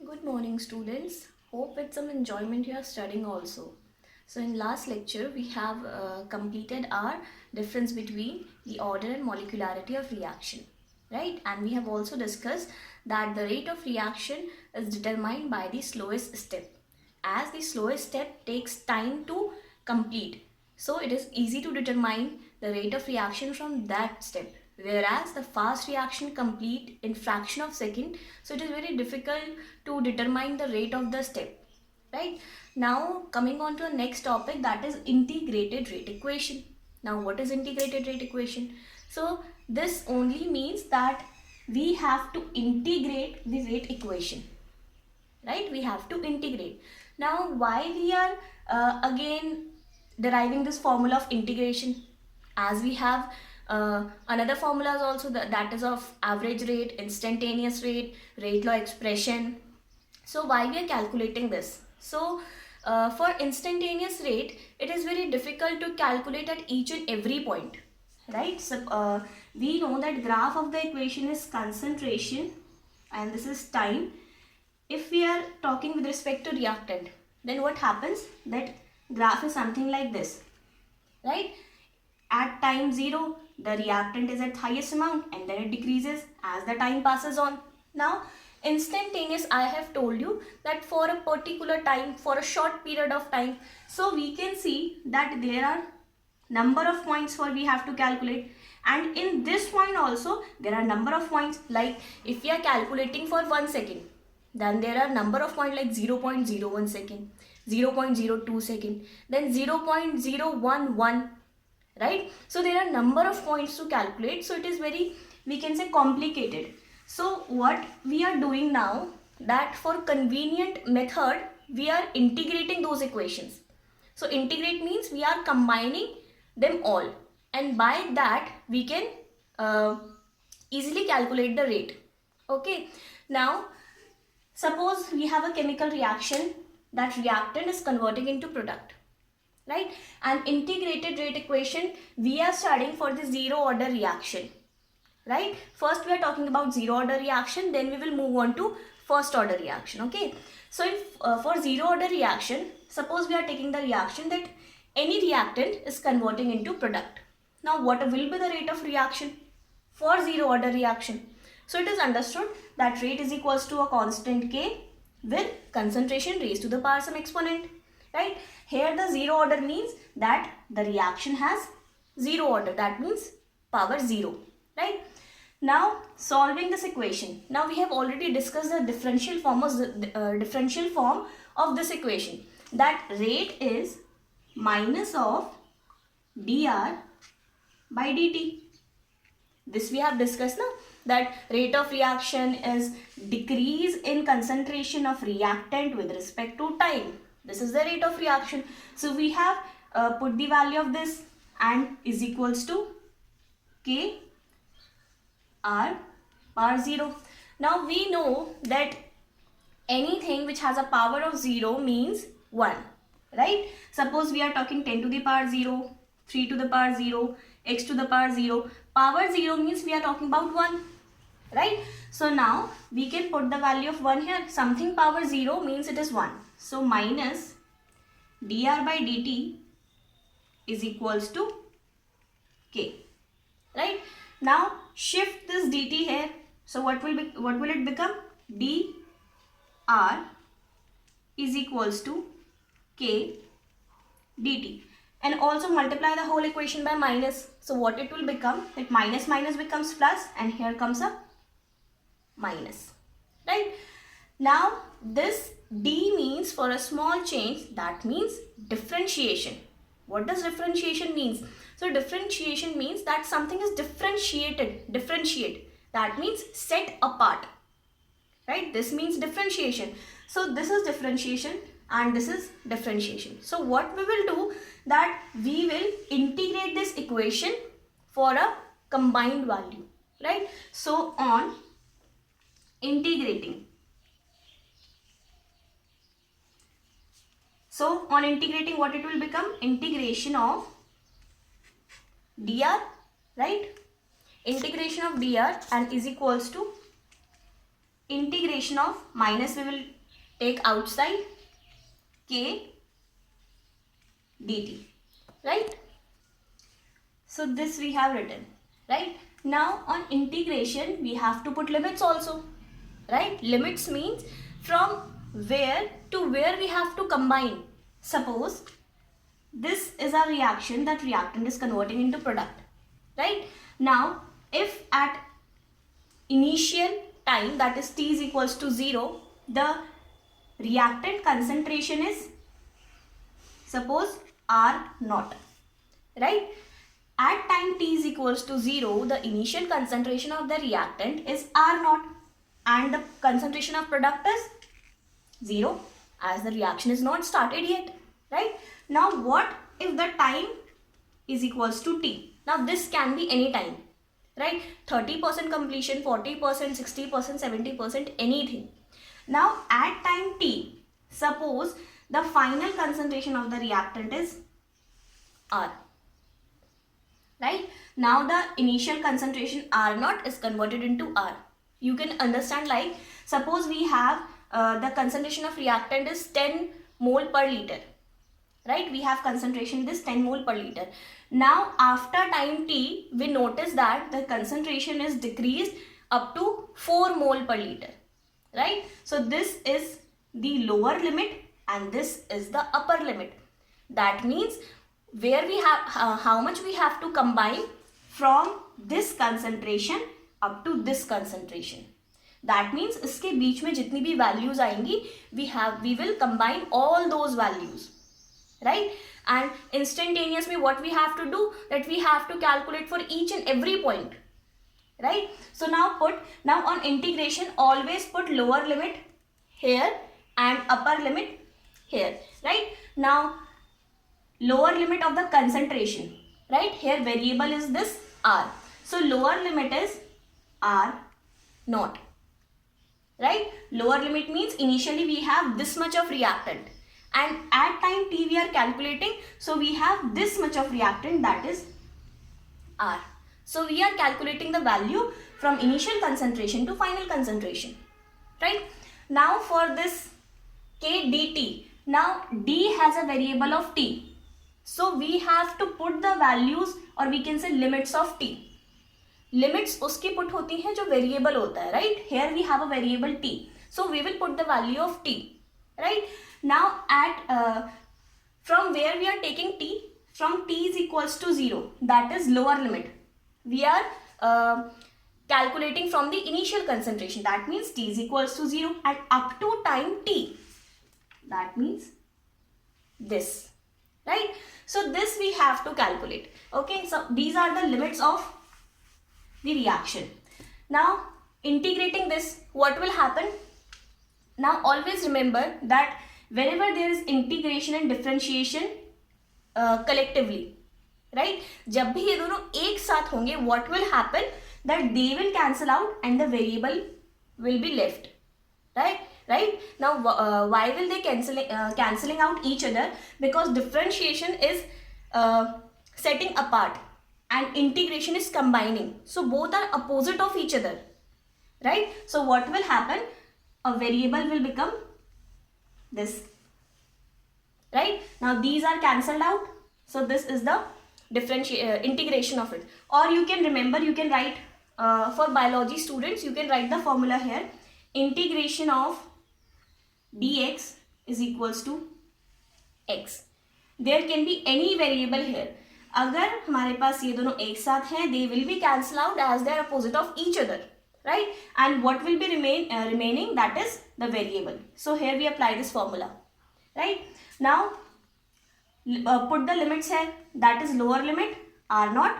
Good morning, students. Hope with some enjoyment you are studying also. So in last lecture we have completed our difference between the order and molecularity of reaction, right? And we have also discussed that the rate of reaction is determined by the slowest step, as the slowest step takes time to complete. So it is easy to determine the rate of reaction from that step, whereas the fast reaction complete in fraction of second, so it is very difficult to determine the rate of the step, right? Now coming on to the next topic, that is integrated rate equation. Now what is integrated rate equation? So this only means that we have to integrate the rate equation, right? We have to integrate. Now why we are again deriving this formula of integration, as we have another formulas also, that is of average rate, instantaneous rate, rate law expression. So why we are calculating this? So for instantaneous rate, it is very difficult to calculate at each and every point, right? So we know that graph of the equation is concentration and this is time. If we are talking with respect to reactant, then what happens, that graph is something like this, right? At time 0, the reactant is at highest amount and then it decreases as the time passes on. Now instantaneous, I have told you that for a particular time, for a short period of time, so we can see that there are number of points for we have to calculate, and in this point also there are number of points. Like if we are calculating for 1 second, then there are number of points like 0.01 second, 0.02 second, then 0.011, right? So there are number of points to calculate, so it is very, we can say, complicated. So what we are doing now, that for convenient method we are integrating those equations. So integrate means we are combining them all, and by that we can easily calculate the rate. Okay, now suppose we have a chemical reaction, that reactant is converting into product, right? And integrated rate equation we are studying for the zero order reaction, right? First we are talking about zero order reaction, then we will move on to first order reaction. Okay, so if for zero order reaction, suppose we are taking the reaction that any reactant is converting into product. Now what will be the rate of reaction for zero order reaction? So it is understood that rate is equals to a constant k with concentration raised to the power some exponent, right? Here the zero order means that the reaction has zero order, that means power 0, right? Now solving this equation, now we have already discussed the differential form of this equation, that rate is minus of dr by dt. This we have discussed now, that rate of reaction is decrease in concentration of reactant with respect to time. This is the rate of reaction. So we have put the value of this, and is equals to k r power 0. Now we know that anything which has a power of 0 means 1, right? Suppose we are talking 10 to the power 0, 3 to the power 0, x to the power 0. Power 0 means we are talking about 1, right? So now we can put the value of 1 here. Something power 0 means it is 1. So minus dr by dt is equals to k, right? Now shift this dt here. So what will it become? dr is equals to k dt, and also multiply the whole equation by minus. So what it will become, that minus minus becomes plus, and here comes a minus, right? Now this d means for a small change, that means differentiation. What does differentiation means? So differentiation means that something is differentiate, that means set apart, right? This means differentiation. So this is differentiation and this is differentiation. So what we will do, that we will integrate this equation for a combined value, right? So on integrating, what it will become? Integration of dr, right? Integration of dr, and is equals to integration of minus, we will take outside K dt, right? So this we have written, right? Now on integration we have to put limits also, right? Limits means from where to where we have to combine. Suppose this is a reaction that reactant is converting into product, right? Now if at initial time, that is t is equals to 0, the reactant concentration is suppose R naught, right? At time t is equals to 0, the initial concentration of the reactant is R naught and the concentration of product is 0 as the reaction is not started yet, right? Now what if the time is equals to t? Now this can be any time, right? 30% completion, 40%, 60%, 70%, anything. Now at time t, suppose the final concentration of the reactant is R, right? Now the initial concentration R naught is converted into R. You can understand, like suppose we have the concentration of reactant is 10 mole per liter, right? We have concentration this 10 mole per liter. Now after time t, we notice that the concentration is decreased up to 4 mole per liter, right? So this is the lower limit and this is the upper limit. That means where we have how much we have to combine from this concentration up to this concentration. That means इसके बीच में जितनी भी values आएंगी, we will combine all those values, right? And instantaneously what we have to do, that we have to calculate for each and every point, right? So now on integration, always put lower limit here and upper limit here, right? Now lower limit of the concentration, right? Here variable is this R. So lower limit is R naught, right? Lower limit means initially we have this much of reactant and at time t we are calculating, so we have this much of reactant, that is R. So we are calculating the value from initial concentration to final concentration, right? Now for this K dt, now d has a variable of t. So we have to put the values, or we can say limits of t. Limits उसकी put होती हैं जो variable होता है, right? Here we have a variable t. So we will put the value of t, right? Now at from where we are taking t, from t is equals to 0, that is lower limit. We are calculating from the initial concentration, that means t is equals to 0, and up to time t, that means this, right? So this we have to calculate. Okay, so these are the limits of the reaction. Now integrating this, what will happen? Now always remember that whenever there is integration and differentiation collectively, right, जब भी ये दोनों एक साथ होंगे, what will happen, that they will cancel out and the variable will be left, right? Now why will they cancelling out each other? Because differentiation is setting apart and integration is combining, so both are opposite of each other, right? So what will happen, a variable will become this, right? Now these are cancelled out, so this is the integration of it. Or you can remember, you can write for biology students, you can write the formula here, integration of dx is equals to x. There can be any variable here. अगर हमारे पास ये दोनों एक साथ हैं, they will be cancelled out as they are opposite of each other, right? And what will be remaining, that is the variable. So here we apply this formula, right? Now put the limits here, that is lower limit R naught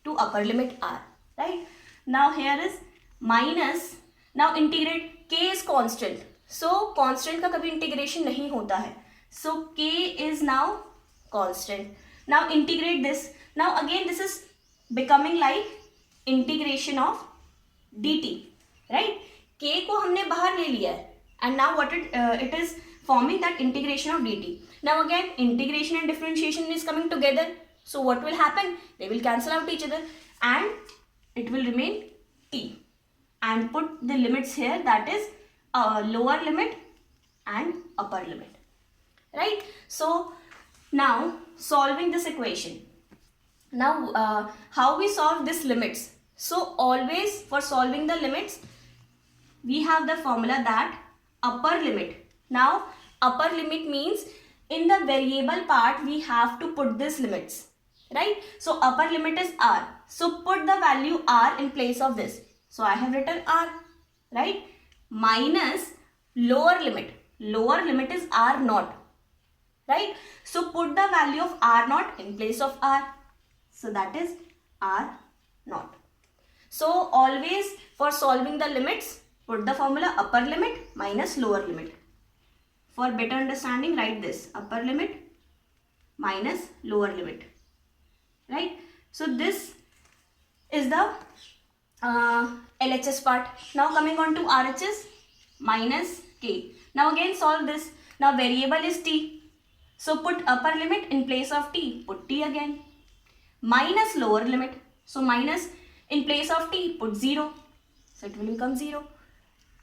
to upper limit R, right? Now here is minus, now integrate, k is constant, so constant का कभी integration नहीं होता है, so k is now constant. Now integrate this, now again this is becoming like integration of dt, right? k को हमने बाहर ले लिया है and now what it is forming that integration of dt. Now again integration and differentiation is coming together, so what will happen, they will cancel out each other and it will remain t, and put the limits here, that is lower limit and upper limit, right? So now solving this equation. Now how we solve this limits? So always for solving the limits, we have the formula that upper limit. Now upper limit means in the variable part we have to put this limits, right? So upper limit is r. So put the value r in place of this. So I have written r, right? Minus lower limit. Lower limit is r naught, right? So put the value of r naught in place of r. So that is r naught. So always for solving the limits, put the formula upper limit minus lower limit. For better understanding, write this upper limit minus lower limit, right? So this is the LHS part. Now coming on to RHS, minus k. Now again solve this. Now variable is t. So put upper limit in place of t. Put t again. Minus lower limit. So minus in place of t, put 0. So it will become 0.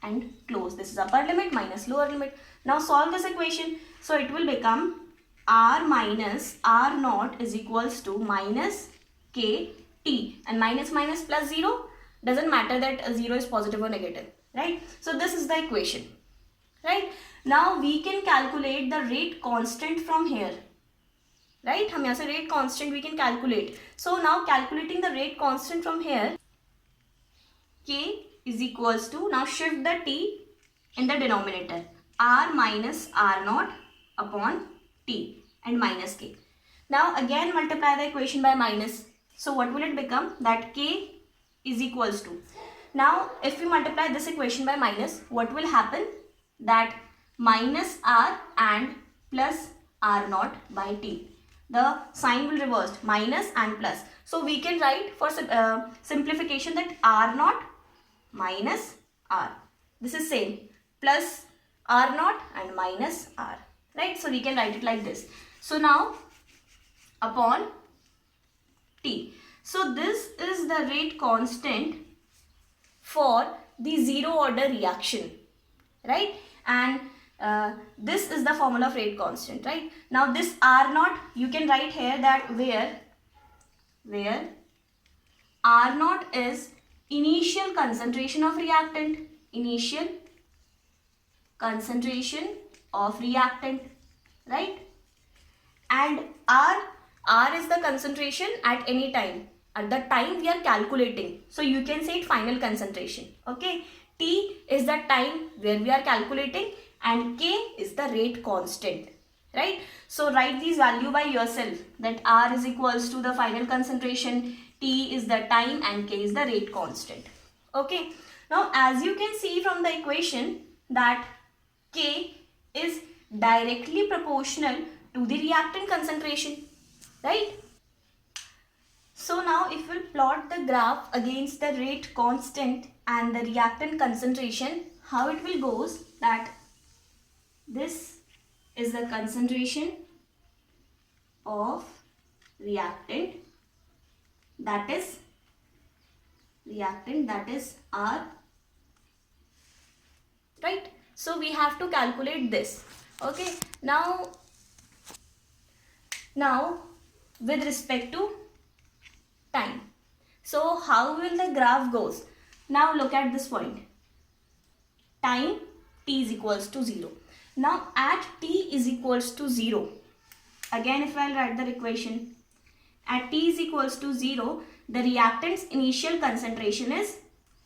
And close. This is upper limit minus lower limit. Now solve this equation. So it will become r minus r naught is equals to minus k t. And minus minus plus 0. Doesn't matter that 0 is positive or negative. Right? So this is the equation. Right? Now we can calculate the rate constant from here. Right? हम यहाँ से rate constant we can calculate. So now calculating the rate constant from here, k is equals to, now shift the t in the denominator, r minus r naught upon t and minus k. Now again multiply the equation by minus. So what will it become? That k is equals to, now if we multiply this equation by minus, what will happen? That minus r and plus r naught by t. The sign will reverse, minus and plus. So we can write for simplification that r naught minus r. This is same, plus r naught and minus r, right? So we can write it like this. So now upon t. So this is the rate constant for the zero order reaction, right? And this is the formula of rate constant, right? Now this r naught you can write here that where r naught is initial concentration of reactant, initial concentration of reactant, right? And r is the concentration at any time, at the time we are calculating. So you can say it final concentration, okay? T is the time where we are calculating and k is the rate constant, right? So write these value by yourself, that r is equals to the final concentration, t is the time and k is the rate constant, okay? Now as you can see from the equation that k is directly proportional to the reactant concentration, right? So now if we plot the graph against the rate constant and the reactant concentration, how it will goes that this is the concentration of reactant, that is R, right? So we have to calculate this, okay? Now with respect to time, so how will the graph goes? Now look at this point, time t is equals to 0. Now at t is equals to 0, again if I write the equation, at t is equals to 0, the reactant's initial concentration is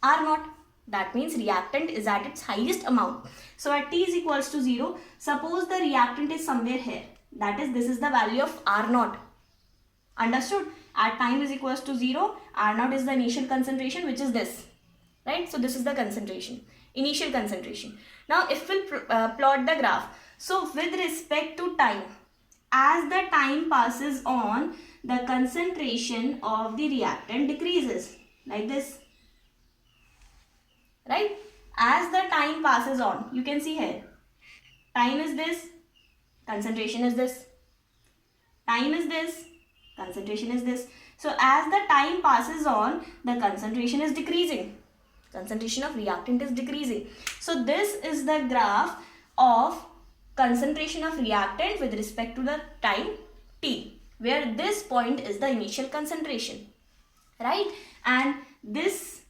R naught. That means reactant is at its highest amount. So at t is equals to 0, suppose the reactant is somewhere here, that is this is the value of R naught. Understood? At time is equals to 0, R naught is the initial concentration, which is this, right? So this is the concentration, initial concentration. Now if we'll plot the graph, so with respect to time, as the time passes on, the concentration of the reactant decreases, like this, right? As the time passes on, you can see here, time is this, concentration is this, time is this, concentration is this. So as the time passes on, the concentration is decreasing, concentration of reactant is decreasing. So this is the graph of concentration of reactant with respect to the time t, where this point is the initial concentration, right? And this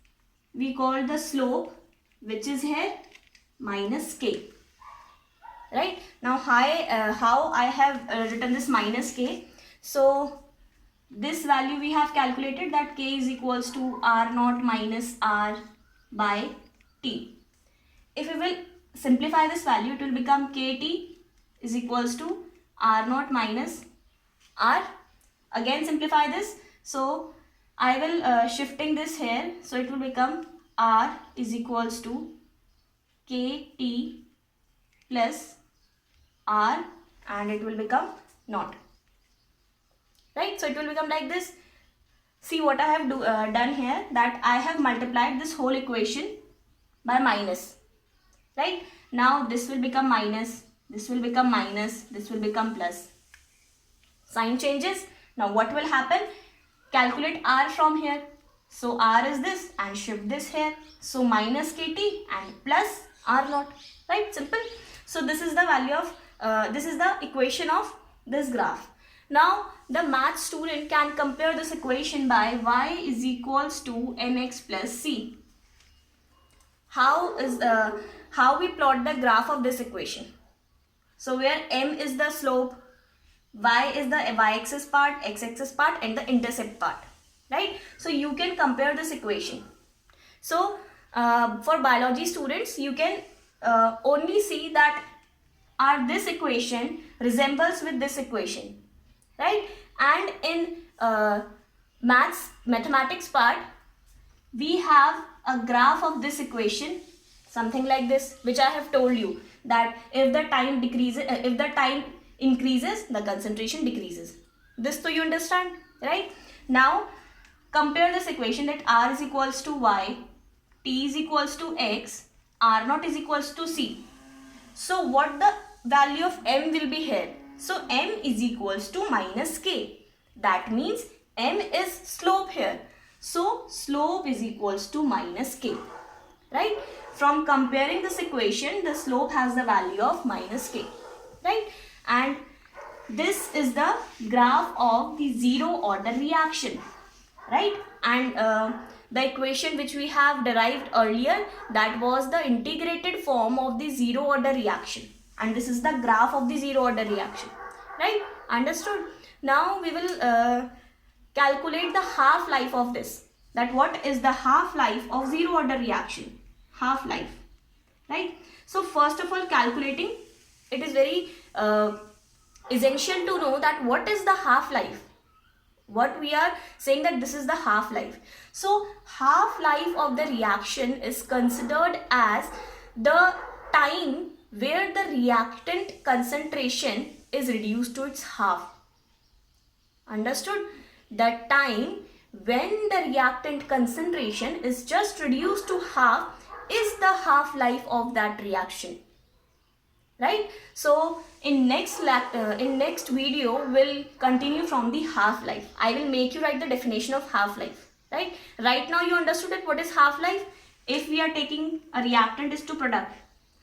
we call the slope, which is here minus k, right? Now how I have written this minus k. So this value we have calculated that k is equals to r naught minus r by t. If we will simplify this value, it will become kt is equals to r naught minus r. Again simplify this. So I will shifting this here. So it will become r is equals to kt plus r, and it will become naught. Right? So it will become like this. See what I have done here, that I have multiplied this whole equation by minus. Right? Now this will become minus, this will become minus, this will become plus. Sign changes. Now what will happen? Calculate r from here. So r is this and shift this here. So minus kt and plus r naught. Right? Simple. So this is the value of, this is the equation of this graph. Now the math student can compare this equation by y is equals to mx plus c. How we plot the graph of this equation? So where m is the slope, y is the y-axis part, x-axis part, and the intercept part, right? So you can compare this equation. So for biology students, you can only see that this equation resembles with this equation, right? And in mathematics part, we have a graph of this equation, something like this, which I have told you that if the time decreases, if the time increases, the concentration decreases. This so you understand, right? Now compare this equation that r is equals to y, t is equals to x, r naught is equals to c. So what the value of m will be here? So m is equals to minus k. That means m is slope here. So slope is equals to minus k, right? From comparing this equation, the slope has the value of minus k, right? And this is the graph of the zero order reaction, right? And the equation which we have derived earlier, that was the integrated form of the zero order reaction. And this is the graph of the zero order reaction, right? Understood? Now we will calculate the half-life of this. That what is the half-life of zero order reaction? Half-life, right? So first of all, calculating, it is very essential to know that what is the half-life. What we are saying that this is the half-life. So half-life of the reaction is considered as the time where the reactant concentration is reduced to its half. Understood? The time when the reactant concentration is just reduced to half is the half-life of that reaction, right? So in next video we'll continue from the half-life. I will make you write the definition of half-life, right? Right now you understood that what is half-life. If we are taking a reactant is to product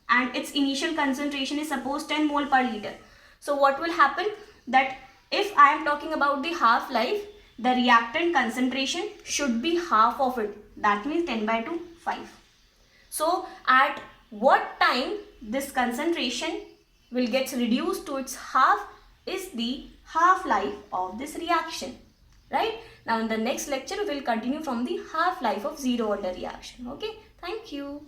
and its initial concentration is suppose 10 mole per liter. So what will happen, that if I am talking about the half-life, the reactant concentration should be half of it. That means 10 by 2, 5. So at what time this concentration will get reduced to its half is the half-life of this reaction, right? Now in the next lecture we will continue from the half-life of zero order reaction. Okay, thank you.